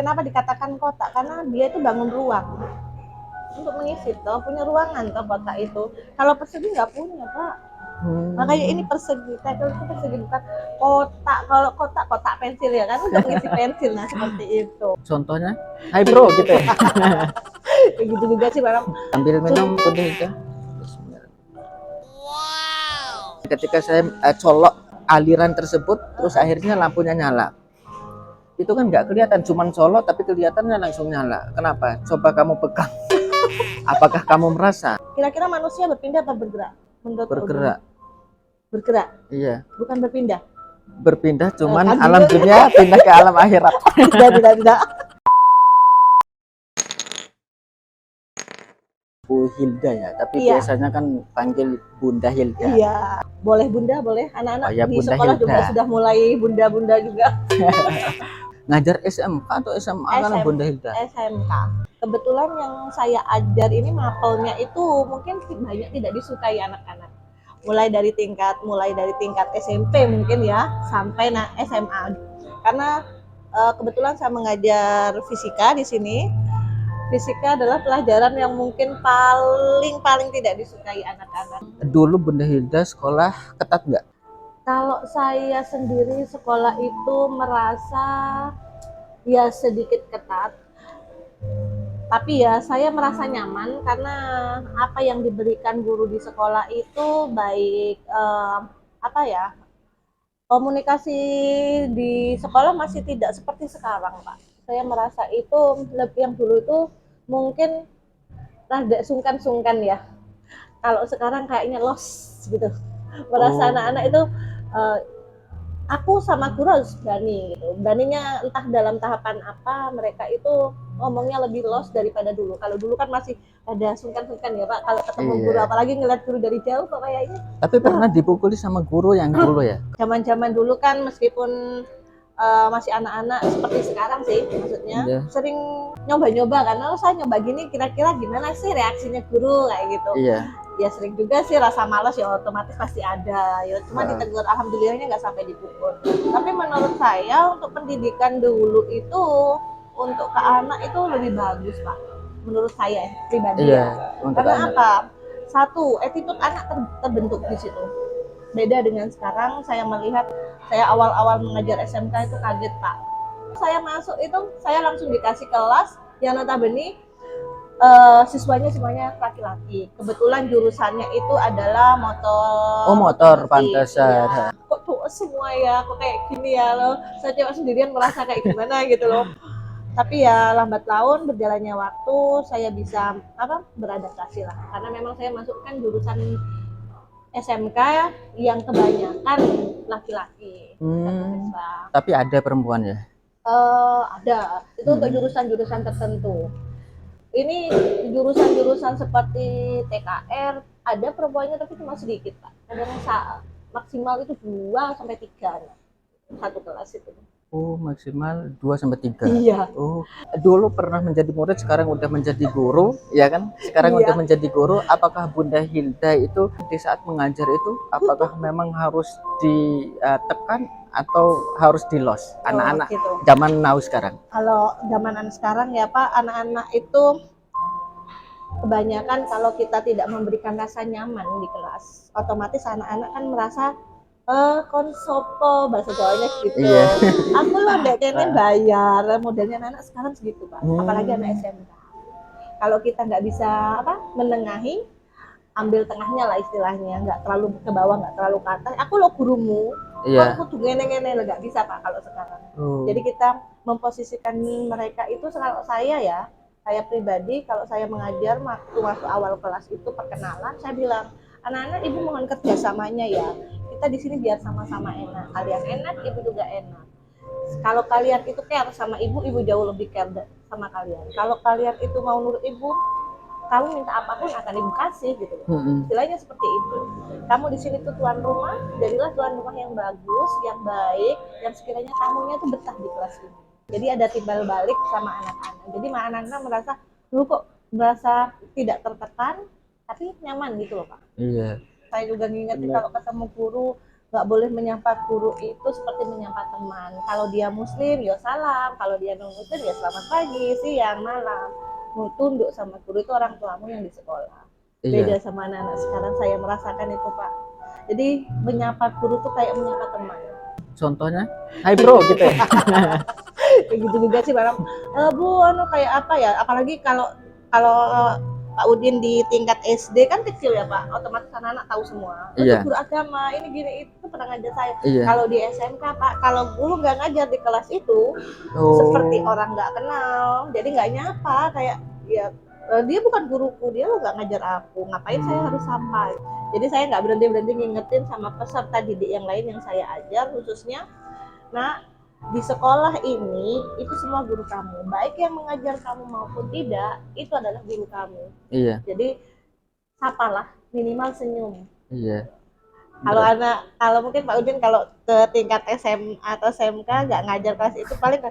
kenapa dikatakan kotak? Karena dia itu bangun ruang untuk mengisi toh, punya ruangan toh kotak itu. Kalau persegi nggak punya Pak. Makanya ini persegi, title itu persegi bukan kotak. Kalau kotak, kotak pensil ya kan untuk mengisi pensil, nah seperti itu. Contohnya, hai bro gitu ya. Kayak gitu juga sih barang. Ambil minum putih itu. Ketika saya colok aliran tersebut, terus akhirnya lampunya nyala. Itu kan nggak kelihatan, cuman colok tapi kelihatannya langsung nyala. Kenapa? Coba kamu pegang. Apakah kamu merasa? Kira-kira manusia berpindah atau bergerak? Menurut Bergerak. bergerak. Iya. Bukan berpindah. Berpindah, cuman kan alam dunia pindah ke alam akhirat. tidak. Bu Hilda ya, tapi Iya. biasanya kan panggil Bunda Hilda. Iya, boleh Bunda, boleh. Anak-anak Oh ya, di Bunda sekolah Hilda. juga sudah mulai bunda-bunda juga. Ngajar SMK atau SMA kan Bunda Hilda? SMK. Kebetulan yang saya ajar ini mapelnya itu mungkin banyak tidak disukai anak-anak. Mulai dari tingkat SMP mungkin ya sampai SMA. Karena kebetulan saya mengajar fisika di sini. Fisika adalah pelajaran yang mungkin paling tidak disukai anak-anak. Dulu Bunda Hilda sekolah ketat nggak? Kalau saya sendiri sekolah itu merasa ya sedikit ketat, tapi ya saya merasa nyaman karena apa yang diberikan guru di sekolah itu baik komunikasi di sekolah masih tidak seperti sekarang Pak. Saya merasa itu lebih yang dulu itu mungkin rada sungkan ya. Kalau sekarang kayaknya los gitu. Merasa anak-anak itu aku sama guru harus berani gitu. Beraninya entah dalam tahapan apa, mereka itu ngomongnya lebih los daripada dulu. Kalau dulu kan masih ada sungkan-sungkan ya Pak, kalau ketemu guru, apalagi ngeliat guru dari jauh kok kayaknya. Tapi pernah dipukuli sama guru yang dulu ya? Zaman-zaman dulu kan meskipun masih anak-anak seperti sekarang sih, maksudnya sering nyoba-nyoba kan, oh saya nyoba gini kira-kira gimana sih reaksinya guru kayak gitu. Ya sering juga sih rasa malas ya otomatis pasti ada ya, cuma ditegur alhamdulillahnya nggak sampai dipukul. Tapi menurut saya untuk pendidikan dulu itu untuk ke anak itu lebih bagus Pak, menurut saya pribadi ya. Karena apa? Satu, attitude anak terbentuk di situ. Beda dengan sekarang, saya melihat saya awal-awal mengajar SMK itu kaget Pak. Saya masuk itu saya langsung dikasih kelas yang notabene siswanya semuanya laki-laki. Kebetulan jurusannya itu adalah motor. Oh motor, pantesan. Ya. Kok tuh semua ya, kok kayak gini ya loh. Saya cuma sendirian merasa kayak gimana gitu loh. Tapi ya lambat laun berjalannya waktu saya bisa beradaptasi lah. Karena memang saya masukkan jurusan SMK yang kebanyakan laki-laki. Tapi ada perempuan ya? Ada. Itu untuk jurusan-jurusan tertentu. Ini jurusan-jurusan seperti TKR ada perempuannya tapi cuma sedikit Pak. Kadang maksimal itu 2 sampai 3 satu kelas itu. Oh maksimal 2 sampai 3. Iya. Oh dulu pernah menjadi murid, sekarang udah menjadi guru ya kan? Sekarang udah menjadi guru. Apakah Bunda Hilda itu di saat mengajar itu apakah memang harus ditekan atau harus di-los anak-anak zaman now sekarang? Kalau zaman anak sekarang ya Pak, anak-anak itu kebanyakan kalau kita tidak memberikan rasa nyaman di kelas, otomatis anak-anak kan merasa konsopo bahasa Jawanya gitu. Aku loh ndek kene bayar, modelnya anak sekarang segitu Pak. Apalagi anak SMK. Kalau kita nggak bisa menengahi, ambil tengahnya lah istilahnya, nggak terlalu ke bawah, nggak terlalu ke atas. Aku lo gurumu, aku tuh ngene-ngene nggak bisa Pak kalau sekarang. Jadi kita memposisikan mereka itu, kalau saya pribadi kalau saya mengajar waktu awal kelas itu perkenalan, saya bilang anak-anak ibu mohon kerjasamanya ya. Kita di sini biar sama-sama enak. Kalian enak, ibu juga enak. Kalau kalian itu care sama ibu, ibu jauh lebih care sama kalian. Kalau kalian itu mau nurut ibu, kamu minta apapun akan ibu kasih gitu. Istilahnya seperti itu. Kamu di sini tuh tuan rumah, jadilah tuan rumah yang bagus, yang baik, yang sekiranya tamunya tuh betah di kelas ini. Jadi ada timbal balik sama anak-anak. Jadi anak-anak merasa, lu kok merasa tidak tertekan, tapi nyaman gitu loh Pak. Iya. Saya juga ngingetin kalau ketemu guru, nggak boleh menyapa guru itu seperti menyapa teman. Kalau dia muslim ya salam, kalau dia non muslim ya selamat pagi, siang, malam. Mau tunduk sama guru itu orang tuamu yang di sekolah. Beda Iya. sama anak-anak sekarang, saya merasakan itu Pak. Jadi menyapa guru tuh kayak menyapa teman. Contohnya, hai bro gitu ya. Kayak gitu juga sih barang. Bu, anu kayak apa ya? Apalagi kalau kalau Pak Udin di tingkat SD kan kecil ya Pak, otomatis anak-anak tahu semua. Itu Iya, guru agama, ini gini itu pernah ngajar saya. iya. Kalau di SMK Pak, kalau guru nggak ngajar di kelas itu, seperti Oh. orang nggak kenal, jadi nggak nyapa kayak ya dia bukan guruku, dia lo nggak ngajar aku, ngapain saya harus sampai. Jadi saya nggak berhenti ngingetin sama peserta didik yang lain yang saya ajar khususnya. Nah, di sekolah ini itu semua guru kamu, baik yang mengajar kamu maupun tidak, itu adalah guru kamu. Iya, Jadi sapalah, minimal senyum. iya. Kalau kalau mungkin Pak Udin kalau ke tingkat SMA atau SMK nggak ngajar kelas itu paling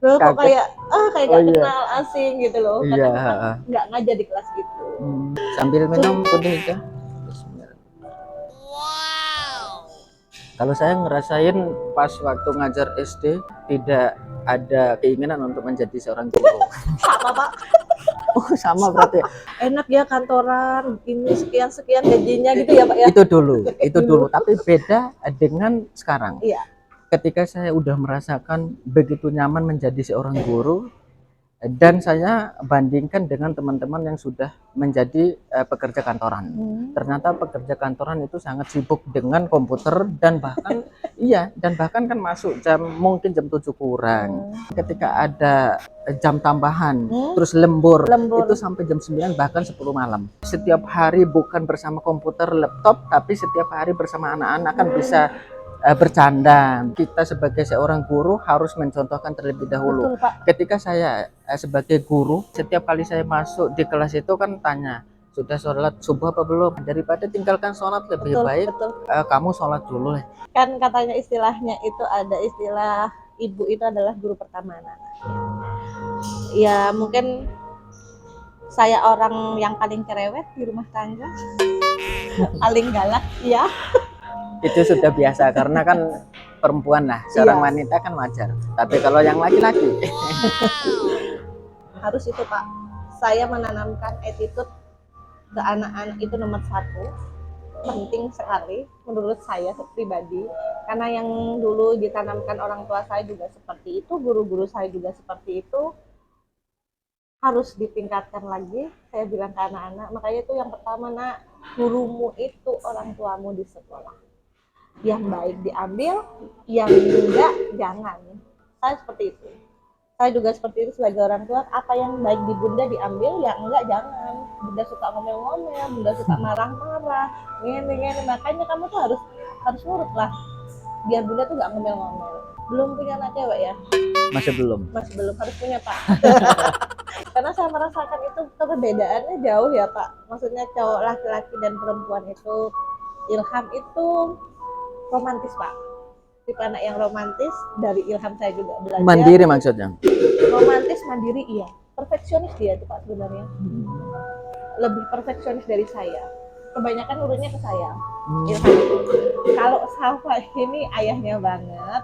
loh kok Kaget. kayak Oh nggak iya. kenal, asing gitu loh, Iya, karena memang heeh. nggak ngajar di kelas gitu. Sambil minum putih itu. Kalau saya ngerasain pas waktu ngajar SD tidak ada keinginan untuk menjadi seorang guru. Sama Pak, Oh, sama berarti. enak ya kantoran, ini sekian gajinya gitu ya Pak ya. Itu dulu. Tapi beda dengan sekarang. Iya. Ketika saya udah merasakan begitu nyaman menjadi seorang guru, dan saya bandingkan dengan teman-teman yang sudah menjadi pekerja kantoran. Ternyata pekerja kantoran itu sangat sibuk dengan komputer dan bahkan kan masuk mungkin jam 7 kurang. Ketika ada jam tambahan, terus lembur, itu sampai jam 9 bahkan 10 malam. Setiap hari bukan bersama komputer, laptop, tapi setiap hari bersama anak-anak kan bisa bercanda. Kita sebagai seorang guru harus mencontohkan terlebih dahulu. Betul, Pak. Ketika saya sebagai guru, setiap kali saya masuk di kelas itu kan tanya, sudah sholat subuh apa belum? Daripada tinggalkan sholat, lebih baik kamu sholat dulu. Kan katanya istilahnya itu ada istilah ibu itu adalah guru pertama anak. Ya mungkin saya orang yang paling cerewet di rumah tangga, paling galak, ya. Itu sudah biasa karena kan perempuan lah, seorang wanita kan wajar. Tapi kalau yang laki-laki harus itu Pak. Saya menanamkan attitude ke anak-anak itu nomor 1, penting sekali menurut saya pribadi. Karena yang dulu ditanamkan orang tua saya juga seperti itu, guru-guru saya juga seperti itu. Harus ditingkatkan lagi, saya bilang ke anak-anak. Makanya itu yang pertama, nak, gurumu itu orang tuamu di sekolah. Yang baik diambil, yang enggak jangan. Saya seperti itu. Saya juga seperti itu sebagai orang tua. Apa yang baik di bunda diambil, yang enggak jangan. Bunda suka ngomel-ngomel, bunda suka marah-marah, ngene. Makanya kamu tuh harus nurut lah, biar bunda tuh nggak ngomel-ngomel. Belum punya anak cewek ya? Masih belum, harus punya Pak. Karena saya merasakan itu perbedaannya jauh ya Pak. Maksudnya cowok laki-laki dan perempuan itu, Ilham itu romantis Pak. Tipe anak yang romantis, dari Ilham saya juga belajar. Mandiri maksudnya? Romantis, mandiri, iya. Perfeksionis dia tuh Pak sebenarnya. Lebih perfeksionis dari saya. Kebanyakan urutnya ke saya. Ilham. Kalau Safa ini ayahnya banget.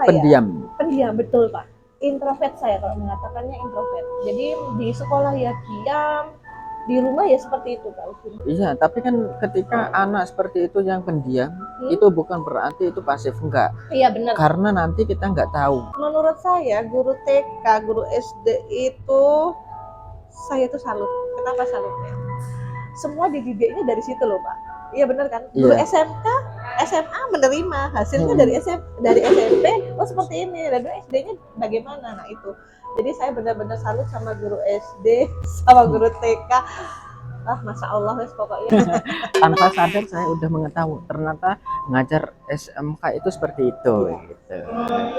Pendiam, betul Pak. Introvert saya kalau mengatakannya introvert. Jadi di sekolah ya diam, di rumah ya seperti itu Pak. Iya, tapi kan ketika anak seperti itu yang pendiam, itu bukan berarti itu pasif, enggak. Iya benar. Karena nanti kita nggak tahu. Menurut saya guru TK, guru SD itu saya tuh salut. Kenapa salutnya? Semua dididiknya dari situ loh Pak. Iya benar kan? Guru SMK, SMA menerima hasilnya dari SMP. Oh seperti ini. Lalu SD-nya bagaimana? Nah itu. Jadi saya benar-benar salut sama guru SD, sama guru TK. Masya Allah pokoknya. Tanpa sadar saya udah mengetahui ternyata ngajar SMK itu seperti itu. Gitu.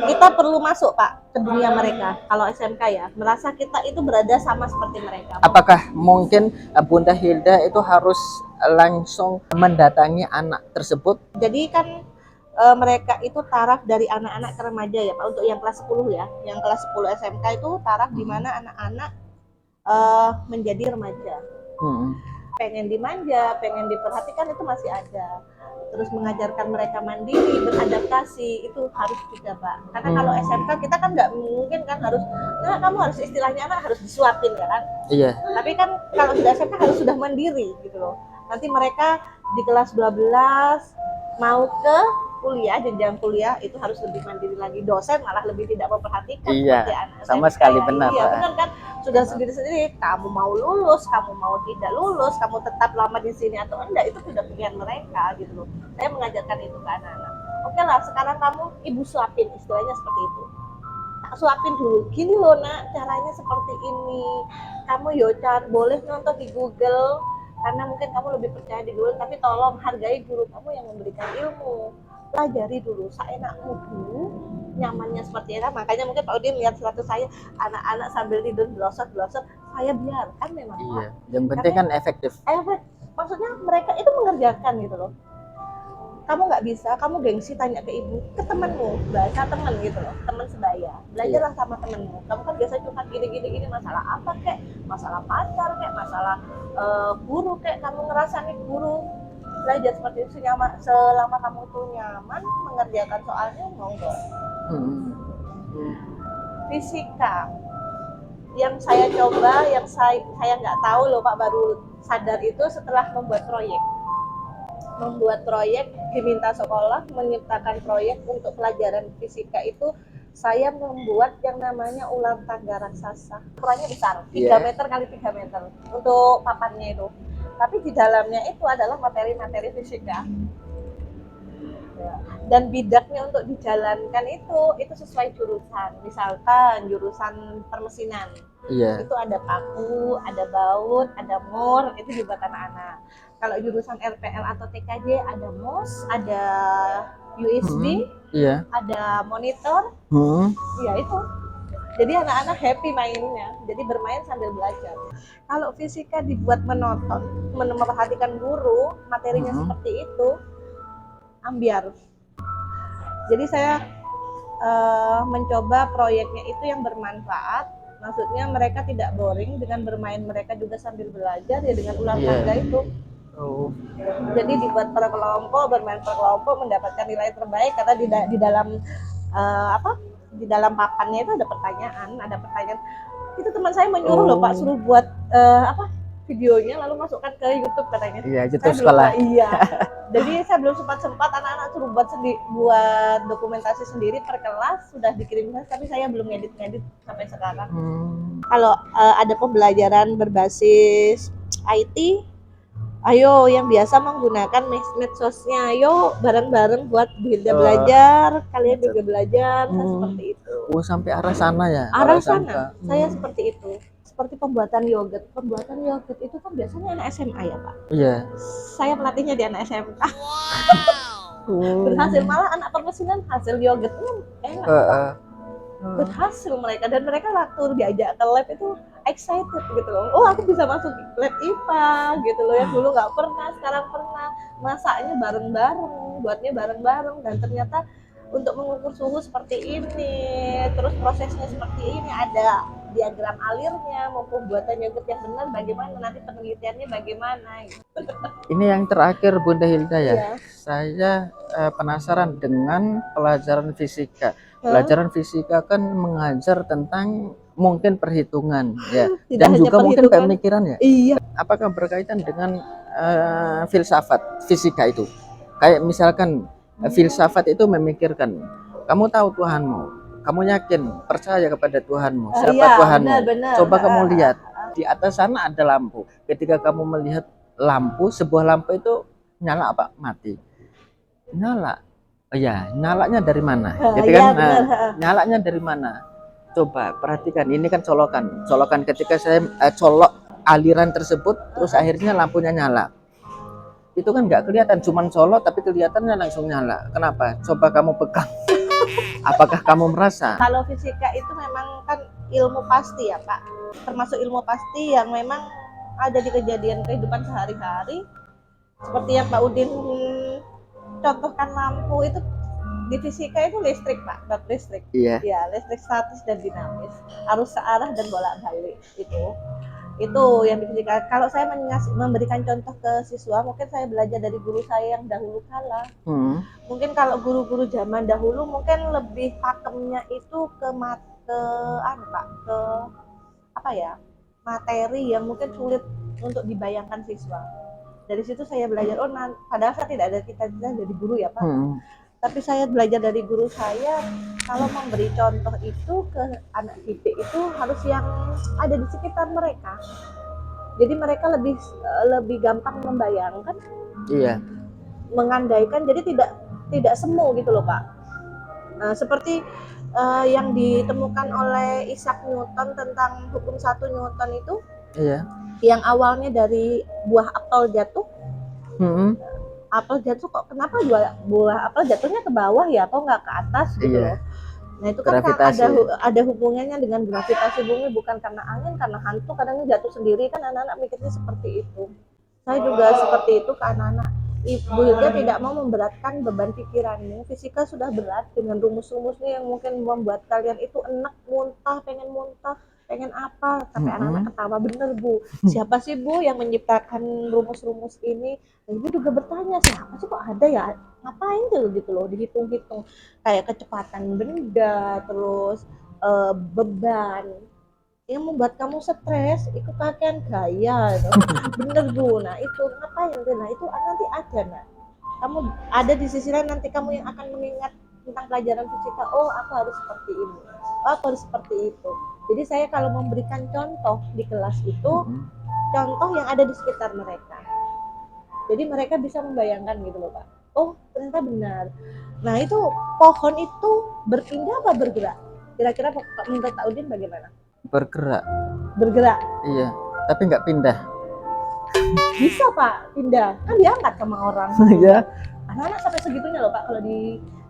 Kita perlu masuk Pak ke dunia mereka. Kalau SMK ya, merasa kita itu berada sama seperti mereka. Apakah mungkin Bunda Hilda itu harus langsung mendatangi anak tersebut? Jadi kan mereka itu taraf dari anak-anak ke remaja ya Pak, untuk yang kelas 10 ya. Yang kelas 10 SMK itu taraf di mana anak-anak menjadi remaja. pengen dimanja, pengen diperhatikan itu masih ada. Terus mengajarkan mereka mandiri, beradaptasi itu harus juga Pak. Karena kalau SMK kita kan nggak mungkin kan harus, nah kamu harus istilahnya anak harus disuapin ya kan. Iya. Tapi kan kalau sudah SMK harus sudah mandiri gitu loh. Nanti mereka di kelas 12 mau ke kuliah, jenjang kuliah itu harus lebih mandiri lagi. Dosen malah lebih tidak memperhatikan Iya, seperti anak sama SMK. sekali benar, Iya Pak. benar kan, sudah sendiri-sendiri. Kamu mau lulus, kamu mau tidak lulus, kamu tetap lama di sini atau enggak itu sudah pilihan mereka gitu loh. Saya mengajarkan itu ke anak-anak. Oke lah, sekarang kamu ibu suapin, istilahnya seperti itu. Tak suapin dulu, gini loh nak, caranya seperti ini. Kamu boleh nonton di Google, karena mungkin kamu lebih percaya di Google, tapi tolong hargai guru kamu yang memberikan ilmu. Pelajari dulu, seenakmu dulu, nyamannya seperti apa. Makanya mungkin Pak Udin lihat status saya, anak-anak sambil tidur blosot-blosot, saya biarkan memang. Iya, yang penting kan efektif. Maksudnya mereka itu mengerjakan gitu loh. Kamu nggak bisa, kamu gengsi tanya ke ibu, ke temanmu, bahasa teman gitu loh, teman sebaya. Belajarlah sama temanmu. Kamu kan biasa curhat gini masalah apa kek, masalah pacar kek, masalah guru kek, kamu ngerasa nih guru. Belajar seperti itu selama kamu tuh nyaman mengerjakan soalnya, monggo. Fisika yang saya coba, yang saya nggak tahu loh Pak, baru sadar itu setelah membuat proyek diminta sekolah menciptakan proyek untuk pelajaran fisika itu. Saya membuat yang namanya ular tangga raksasa. Ukurannya besar, 3 meter kali 3 meter untuk papannya itu. Tapi di dalamnya itu adalah materi-materi fisika. Dan bidaknya untuk dijalankan itu sesuai jurusan. Misalkan jurusan permesinan. Iya. Itu ada paku, ada baut, ada mur, itu dibuat anak-anak. Kalau jurusan RPL atau TKJ ada MOS, ada USB, iya. ada monitor, ya itu. Jadi anak-anak happy mainnya, jadi bermain sambil belajar. Kalau fisika dibuat menonton, memperhatikan guru, materinya seperti itu, ambiar. Jadi saya mencoba proyeknya itu yang bermanfaat. Maksudnya mereka tidak boring dengan bermain, mereka juga sambil belajar ya dengan ular tangga itu. Jadi dibuat per kelompok, bermain per kelompok, mendapatkan nilai terbaik karena di dalam di dalam papannya itu ada pertanyaan. Itu teman saya menyuruh loh Pak, suruh buat videonya lalu masukkan ke YouTube katanya. Iya, YouTube sekolah. Iya. Jadi saya belum sempat anak-anak suruh buat dokumentasi sendiri per kelas, sudah dikirim, tapi saya belum ngedit sampai sekarang. Kalau ada pembelajaran berbasis IT, ayo yang biasa menggunakan medsosnya, ayo bareng-bareng buat belajar, kalian juga belajar, seperti itu. Sampai arah sana ya? Arah sana, saya seperti itu. Seperti pembuatan yogurt itu kan biasanya anak SMA ya Pak? Iya. Saya pelatihnya di anak SMK. Berhasil, malah anak permesinan hasil yogurtnya enak Pak. Berhasil mereka, dan mereka waktu diajak ke lab itu excited gitu loh. Oh aku bisa masuk lab IPA gitu loh, yang dulu nggak pernah, sekarang pernah. Masaknya bareng-bareng, buatnya bareng-bareng, dan ternyata untuk mengukur suhu seperti ini, terus prosesnya seperti ini, ada diagram alirnya, mau pembuatan yogurt yang benar bagaimana, nanti penelitiannya bagaimana gitu. Ini yang terakhir Bunda Hilda ya. Iya. Saya penasaran dengan pelajaran fisika. Pelajaran fisika kan mengajar tentang mungkin perhitungan ya, dan juga mungkin pemikiran ya. Iya. Apakah berkaitan dengan filsafat fisika itu? Kayak misalkan filsafat itu memikirkan, kamu tahu Tuhanmu, kamu yakin, percaya kepada Tuhanmu. Siapa Tuhanmu? Benar. Coba kamu lihat di atas sana ada lampu. Ketika kamu melihat lampu, sebuah lampu itu nyala apa? Mati. Nyala. Oh ya, nyalanya dari mana? Gitu kan? Nyalanya dari mana? Coba perhatikan, ini kan colokan. Ketika saya colok aliran tersebut, terus akhirnya lampunya nyala. Itu kan nggak kelihatan, cuman colok tapi kelihatannya langsung nyala. Kenapa? Coba kamu pegang. Apakah kamu merasa? Kalau fisika itu memang kan ilmu pasti ya Pak, termasuk ilmu pasti yang memang ada di kejadian kehidupan sehari-hari. Seperti yang Pak Udin contohkan lampu itu, di fisika itu listrik Pak, bab listrik. Iya. Ya, listrik statis dan dinamis, arus searah dan bolak-balik Itu yang di fisika. Kalau saya memberikan contoh ke siswa, mungkin saya belajar dari guru saya yang dahulu kala. Mungkin kalau guru-guru zaman dahulu mungkin lebih pakemnya itu ke ke apa ya, materi yang mungkin sulit untuk dibayangkan siswa. Dari situ saya belajar, padahal saya tidak ada cita-cita jadi guru ya Pak. Tapi saya belajar dari guru saya, kalau memberi contoh itu ke anak didik itu harus yang ada di sekitar mereka. Jadi mereka lebih gampang membayangkan, mengandaikan. Jadi tidak semu gitu loh Pak. Seperti yang ditemukan oleh Isaac Newton tentang hukum 1 Newton itu, yang awalnya dari buah apel jatuh. Apel jatuh kok, kenapa buah apel jatuhnya ke bawah ya, atau nggak ke atas gitu loh. Nah itu kan ada hubungannya dengan gravitasi bumi, bukan karena angin, karena hantu kadang jatuh sendiri kan. Anak-anak mikirnya seperti itu. Saya juga seperti itu ke anak-anak. Ibu juga tidak mau memberatkan beban pikiranmu. Fisika sudah berat dengan rumus-rumusnya yang mungkin membuat kalian itu enak, pengen apa, sampai anak-anak ketawa. Bener Bu, siapa sih Bu yang menciptakan rumus-rumus ini? Nah, Ibu juga bertanya, siapa sih kok ada ya, ngapain tuh gitu loh, dihitung-hitung kayak kecepatan benda, terus beban yang membuat kamu stres, itu pakaian gaya gitu. Bener Bu, nah itu ngapain tuh? Nah itu nanti ada, nah kamu ada di sisi lain, nanti kamu yang akan mengingat tentang pelajaran fisika, oh aku harus seperti ini, oh aku harus seperti itu. Jadi saya kalau memberikan contoh di kelas itu, contoh yang ada di sekitar mereka. Jadi mereka bisa membayangkan gitu loh Pak. Oh ternyata benar. Nah itu pohon itu berpindah apa bergerak? Kira-kira menurut Pak Udin bagaimana? Bergerak. Iya, tapi nggak pindah. Bisa Pak, pindah. Kan diangkat sama orang. Iya. Anak-anak sampai segitunya loh Pak, kalau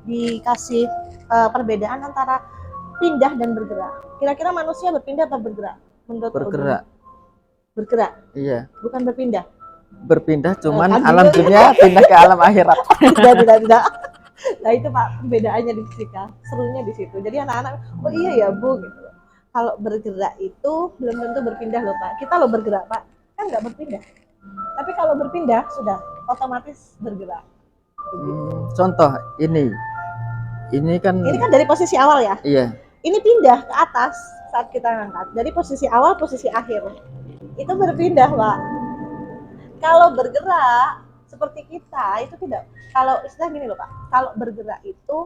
dikasih perbedaan antara pindah dan bergerak. Kira-kira manusia berpindah atau bergerak? Menurut Bergerak. Bergerak. Iya. Bukan berpindah. Berpindah, cuman alam dunia pindah ke alam akhirat. Tidak. Nah itu Pak perbedaannya di fisika. Serunya di situ. Jadi anak-anak, oh iya ya Bu gitu. Kalau bergerak itu belum tentu berpindah loh Pak. Kita loh bergerak Pak, kan nggak berpindah. Tapi kalau berpindah sudah otomatis bergerak. Contoh ini kan dari posisi awal ya. Iya. Ini pindah ke atas saat kita ngangkat. Dari posisi awal posisi akhir itu berpindah Pak. Kalau bergerak seperti kita itu tidak. Kalau istilah gini loh Pak, kalau bergerak itu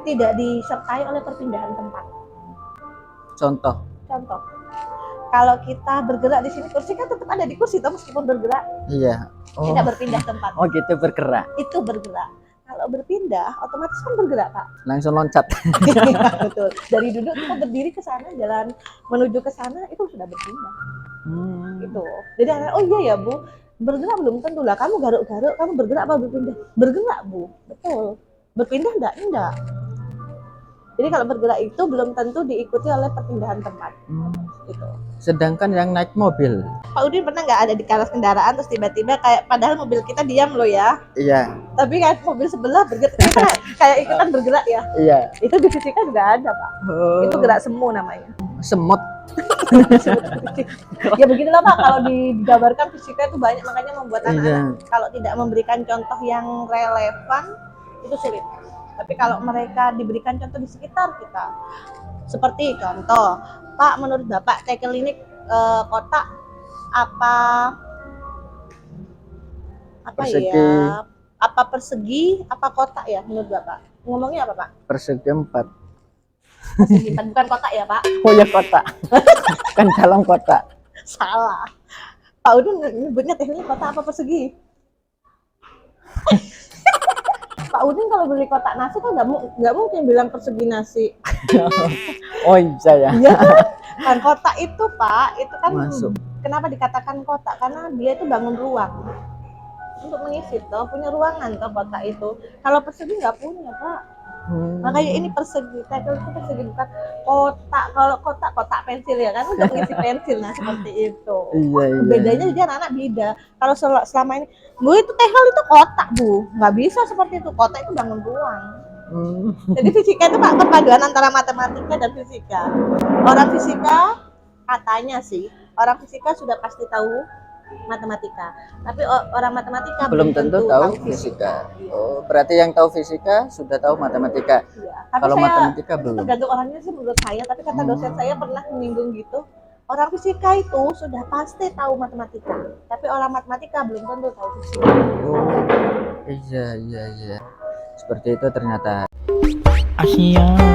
tidak disertai oleh perpindahan tempat. Contoh. Kalau kita bergerak di sini, kursi kan tetap ada di kursi, meskipun bergerak. Iya. Tidak berpindah tempat. Oh gitu, bergerak. Itu bergerak. Kalau berpindah, otomatis kan bergerak Pak. Langsung loncat. Betul. Dari duduk kita berdiri ke sana, jalan menuju ke sana itu sudah berpindah. Gitu. Jadi oh iya ya Bu, bergerak belum tentu lah. Kamu garuk-garuk, kamu bergerak apa berpindah? Bergerak Bu, betul. Berpindah enggak. Jadi kalau bergerak itu belum tentu diikuti oleh perpindahan tempat. Gitu. Sedangkan yang naik mobil, Pak Udin pernah nggak ada di atas kendaraan terus tiba-tiba kayak padahal mobil kita diam loh ya? Iya. Tapi kayak mobil sebelah bergerak, kayak ikutan bergerak ya? Iya. Itu di fisika juga ada Pak. Itu gerak semu namanya. Semut. Ya beginilah Pak, kalau digambarkan fisika itu banyak, makanya membuat anak-anak kalau tidak memberikan contoh yang relevan itu sulit. Tapi kalau mereka diberikan contoh di sekitar kita, seperti contoh, Pak menurut Bapak tekel ini kotak apa persegi. Ya? Apa persegi, apa kotak ya menurut Bapak? Ngomongnya apa Pak? Persegi 4. Persegi 4, bukan kotak ya Pak? Oh ya kotak. Kan dalam kotak. Salah. Pak Udin nyebutnya teknik kotak apa persegi? Pak Udin kalau beli kotak nasi kan nggak mungkin bilang persegi nasi. Oh iya ya. Iya kan kotak itu Pak, itu kan masuk. Kenapa dikatakan kotak? Karena dia itu bangun ruang untuk mengisi toh, punya ruangan toh kotak itu. Kalau persegi nggak punya Pak. Makanya ini persegi, tekel itu persegi bukan kotak. Kalau kotak pensil ya kan, untuk mengisi pensil, nah seperti itu. Iya. Bedanya jadi anak-anak beda. Kalau selama ini, Bu itu tekel itu kotak Bu, nggak bisa seperti itu. Kotak itu bangun ruang. Jadi fisika itu Pak perpaduan antara matematika dan fisika. Orang fisika katanya sih orang fisika sudah pasti tahu matematika, tapi orang matematika belum tentu tahu fisika. Oh, berarti yang tahu fisika sudah tahu matematika. Iya. Tapi Kalau saya matematika itu belum. tergantung orangnya sih menurut saya, tapi kata dosen saya pernah menyinggung gitu. Orang fisika itu sudah pasti tahu matematika, tapi orang matematika belum tentu tahu fisika. Oh, iya iya iya. Seperti itu ternyata. Asia